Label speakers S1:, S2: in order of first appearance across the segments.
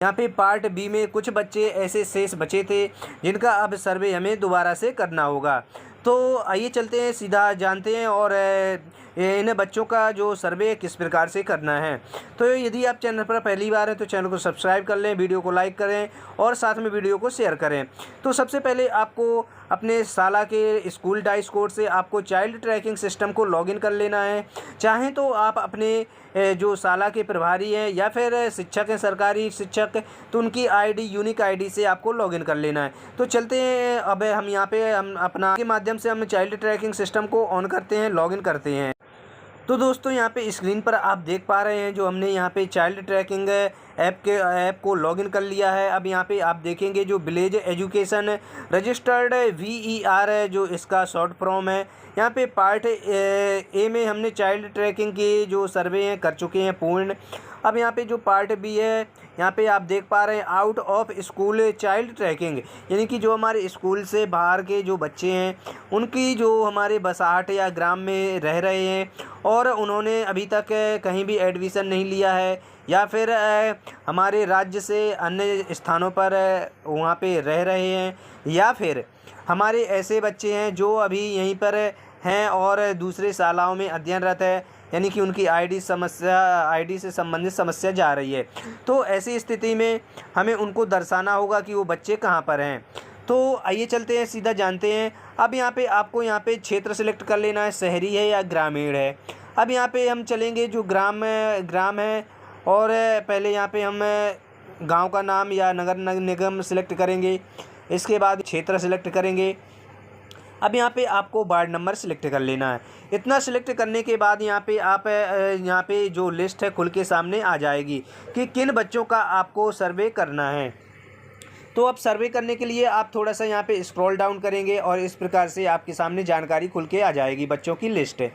S1: यहाँ पे part B में कुछ बच्चे ऐसे शेष बचे थे जिनका अब सर्वे हमें दोबारा से करना होगा। तो आइए चलते हैं, सीधा जानते हैं और इन बच्चों का जो सर्वे किस प्रकार से करना है। तो यदि आप चैनल पर पहली बार हैं तो चैनल को सब्सक्राइब कर लें, वीडियो को लाइक करें और साथ में वीडियो को शेयर करें। तो सबसे पहले आपको अपने साला के स्कूल डाइस कोड से आपको चाइल्ड ट्रैकिंग सिस्टम को लॉगिन कर लेना है। चाहें तो आप अपने जो साला के प्रभारी हैं या फिर शिक्षक हैं, सरकारी शिक्षक, तो उनकी आईडी, यूनिक आईडी से आपको लॉगिन कर लेना है। तो चलते हैं, अब हम यहाँ पे हम अपना के माध्यम से हम चाइल्ड ट्रैकिंग सिस्टम को ऑन करते हैं, लॉगिन करते हैं। तो दोस्तों यहाँ पे स्क्रीन पर आप देख पा रहे हैं जो हमने यहाँ पे चाइल्ड ट्रैकिंग ऐप को लॉगिन कर लिया है। अब यहाँ पे आप देखेंगे जो विलेज एजुकेशन रजिस्टर्ड VER है, जो इसका शॉर्ट फॉर्म है। यहाँ पे पार्ट ए में हमने चाइल्ड ट्रैकिंग की जो सर्वे हैं कर चुके हैं पूर्ण। अब यहाँ पे जो पार्ट बी है, यहाँ पे आप देख पा रहे हैं out of school child trekking, यानी कि जो हमारे स्कूल से बाहर के जो बच्चे हैं उनकी जो हमारे बसाहट या ग्राम में रह रहे हैं और उन्होंने अभी तक कहीं भी एडमिशन नहीं लिया है या फिर हमारे राज्य से अन्य स्थानों पर वहाँ पे रह रहे हैं, या फिर हमारे ऐसे बच्चे हैं जो अभी यहीं पर हैं और दूसरे शालाओं में अध्ययनरत है, यानी कि उनकी आईडी से संबंधित समस्या जा रही है। तो ऐसी स्थिति में हमें उनको दर्शाना होगा कि वो बच्चे कहाँ पर हैं। तो आइए चलते हैं, सीधा जानते हैं। अब यहाँ पे आपको यहाँ पे क्षेत्र सेलेक्ट कर लेना है, शहरी है या ग्रामीण है। अब यहाँ पे हम चलेंगे जो ग्राम है और पहले यहाँ पे हम गांव का नाम या नगर निगम सेलेक्ट करेंगे, इसके बाद क्षेत्र सेलेक्ट करेंगे। अब यहाँ पे आपको वार्ड नंबर सेलेक्ट कर लेना है। इतना सेलेक्ट करने के बाद यहाँ पे आप यहाँ पे जो लिस्ट है खुल के सामने आ जाएगी कि किन बच्चों का आपको सर्वे करना है। तो अब सर्वे करने के लिए आप थोड़ा सा यहाँ पे स्क्रॉल डाउन करेंगे और इस प्रकार से आपके सामने जानकारी खुल के आ जाएगी, बच्चों की लिस्ट है।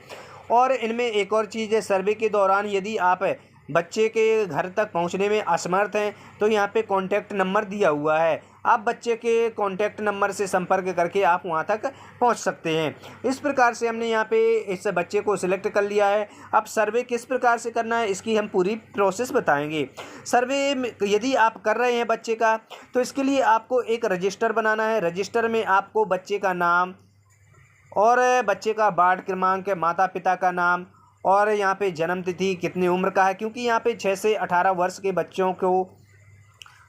S1: और इनमें एक और चीज़ है, सर्वे के दौरान यदि आप बच्चे के घर तक पहुंचने में असमर्थ हैं तो यहाँ पे कॉन्टैक्ट नंबर दिया हुआ है, आप बच्चे के कॉन्टैक्ट नंबर से संपर्क करके आप वहां तक पहुंच सकते हैं। इस प्रकार से हमने यहाँ पे इस बच्चे को सिलेक्ट कर लिया है। अब सर्वे किस प्रकार से करना है इसकी हम पूरी प्रोसेस बताएंगे। सर्वे यदि आप कर रहे हैं बच्चे का, तो इसके लिए आपको एक रजिस्टर बनाना है। रजिस्टर में आपको बच्चे का नाम और बच्चे का वार्ड क्रमांक, माता पिता का नाम और यहाँ पे जन्म तिथि, कितनी उम्र का है, क्योंकि यहाँ पे 6 से 18 वर्ष के बच्चों को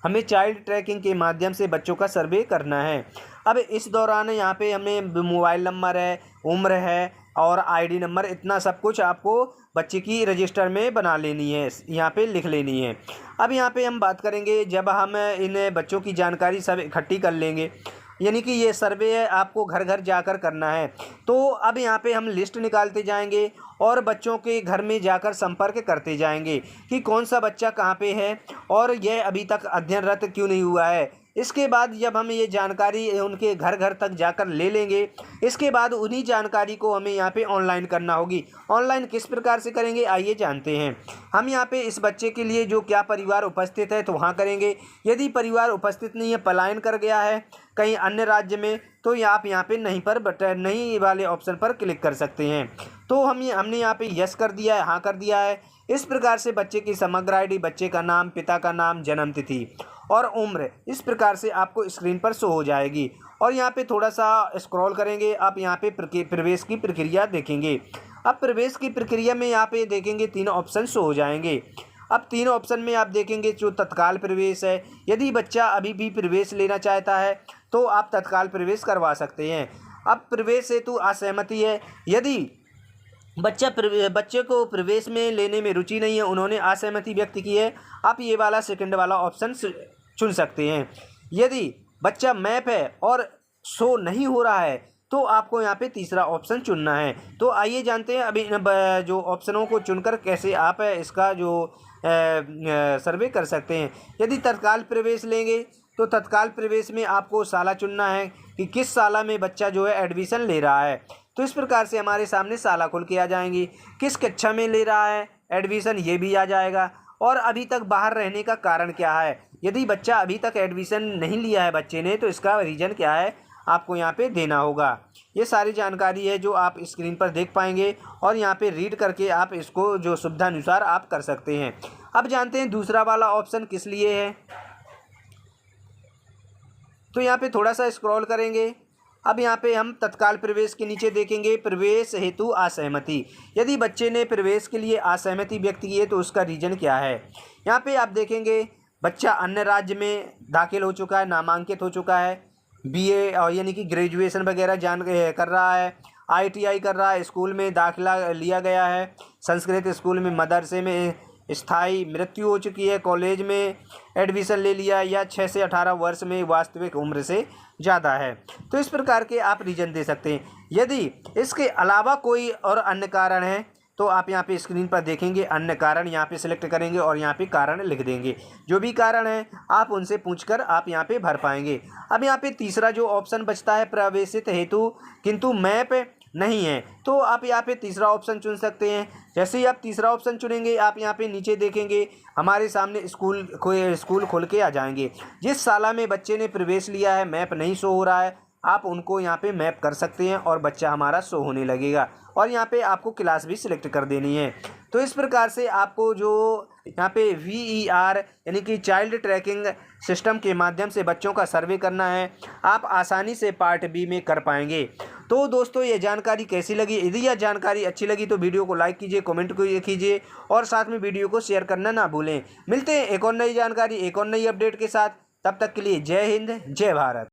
S1: हमें चाइल्ड ट्रैकिंग के माध्यम से बच्चों का सर्वे करना है। अब इस दौरान यहाँ पे हमें मोबाइल नंबर है, उम्र है और आईडी नंबर, इतना सब कुछ आपको बच्चे की रजिस्टर में बना लेनी है, यहाँ पे लिख लेनी है। अब यहाँ पे हम बात करेंगे, जब हम इन बच्चों की जानकारी सब इकट्ठी कर लेंगे, यानी कि ये सर्वे है आपको घर घर जाकर करना है। तो अब यहाँ पे हम लिस्ट निकालते जाएंगे और बच्चों के घर में जाकर संपर्क करते जाएंगे कि कौन सा बच्चा कहाँ पे है और यह अभी तक अध्ययनरत क्यों नहीं हुआ है। इसके बाद जब हम ये जानकारी उनके घर घर तक जाकर ले लेंगे, इसके बाद उन्हीं जानकारी को हमें यहाँ पे ऑनलाइन करना होगी। ऑनलाइन किस प्रकार से करेंगे आइए जानते हैं। हम यहाँ पे इस बच्चे के लिए जो क्या परिवार उपस्थित है तो वहाँ करेंगे। यदि परिवार उपस्थित नहीं है, पलायन कर गया है कहीं अन्य राज्य में, तो आप यहाँ पे नहीं वाले ऑप्शन पर क्लिक कर सकते हैं। तो हमने यहाँ पे यस कर दिया है, हाँ कर दिया है। इस प्रकार से बच्चे की समग्र आईडी, बच्चे का नाम, पिता का नाम, जन्म तिथि और उम्र इस प्रकार से आपको स्क्रीन पर शो हो जाएगी। और यहाँ पे थोड़ा सा स्क्रॉल करेंगे, आप यहाँ पे प्रवेश की प्रक्रिया देखेंगे। अब प्रवेश की प्रक्रिया में यहाँ पे देखेंगे 3 ऑप्शन शो हो जाएंगे। अब 3 ऑप्शन में आप देखेंगे जो तत्काल प्रवेश है, यदि बच्चा अभी भी प्रवेश लेना चाहता है तो आप तत्काल प्रवेश करवा सकते हैं। अब प्रवेश हेतु असहमति है, यदि बच्चे को प्रवेश में लेने में रुचि नहीं है, उन्होंने असहमति व्यक्त की है, आप ये वाला सेकंड वाला ऑप्शन चुन सकते हैं। यदि बच्चा मैप है और शो नहीं हो रहा है तो आपको यहाँ पे तीसरा ऑप्शन चुनना है। तो आइए जानते हैं अभी जो ऑप्शनों को चुनकर कैसे आप इसका जो सर्वे कर सकते हैं। यदि तत्काल प्रवेश लेंगे तो तत्काल प्रवेश में आपको साला चुनना है कि किस साला में बच्चा जो है एडमिशन ले रहा है। तो इस प्रकार से हमारे सामने साला खुल के आ जाएंगी। किस कक्षा में ले रहा है एडमिशन, ये भी आ जाएगा। और अभी तक बाहर रहने का कारण क्या है, यदि बच्चा अभी तक एडमिशन नहीं लिया है बच्चे ने तो इसका रीज़न क्या है आपको यहाँ पे देना होगा। ये सारी जानकारी है जो आप स्क्रीन पर देख पाएंगे और यहाँ पे रीड करके आप इसको जो सुविधानुसार आप कर सकते हैं। अब जानते हैं दूसरा वाला ऑप्शन किस लिए है। तो यहाँ पे थोड़ा सा स्क्रॉल करेंगे। अब यहाँ पे हम तत्काल प्रवेश के नीचे देखेंगे प्रवेश हेतु असहमति। यदि बच्चे ने प्रवेश के लिए असहमति व्यक्त की है तो उसका रीजन क्या है। यहाँ पे आप देखेंगे बच्चा अन्य राज्य में दाखिल हो चुका है, नामांकित हो चुका है, बीए यानी कि ग्रेजुएशन वगैरह कर रहा है, ITI कर रहा है, स्कूल में दाखिला लिया गया है, संस्कृत स्कूल में मदरसे में स्थायी मृत्यु हो चुकी है, कॉलेज में एडमिशन ले लिया या 6 से 18 वर्ष में वास्तविक उम्र से ज़्यादा है। तो इस प्रकार के आप रीजन दे सकते हैं। यदि इसके अलावा कोई और अन्य कारण है तो आप यहाँ पे स्क्रीन पर देखेंगे अन्य कारण, यहाँ पे सिलेक्ट करेंगे और यहाँ पे कारण लिख देंगे। जो भी कारण है आप उनसे पूछकर आप यहाँ पे भर पाएंगे। अब यहाँ पे तीसरा जो ऑप्शन बचता है प्रवेशित हेतु किंतु मैप नहीं है, तो आप यहाँ पे तीसरा ऑप्शन चुन सकते हैं। जैसे ही आप तीसरा ऑप्शन चुनेंगे आप यहाँ पे नीचे देखेंगे हमारे सामने स्कूल खोल के आ जाएंगे। जिस शाला में बच्चे ने प्रवेश लिया है मैप नहीं शो हो रहा है, आप उनको यहाँ पे मैप कर सकते हैं और बच्चा हमारा शो होने लगेगा और यहाँ पे आपको क्लास भी सिलेक्ट कर देनी है। तो इस प्रकार से आपको जो यहाँ पे VER यानी कि चाइल्ड ट्रैकिंग सिस्टम के माध्यम से बच्चों का सर्वे करना है, आप आसानी से पार्ट B में कर पाएंगे। तो दोस्तों ये जानकारी कैसी लगी? यदि यह जानकारी अच्छी लगी तो वीडियो को लाइक कीजिए, कमेंट कीजिए और साथ में वीडियो को शेयर करना ना भूलें। मिलते हैं एक और नई जानकारी, एक और नई अपडेट के साथ। तब तक के लिए जय हिंद, जय भारत।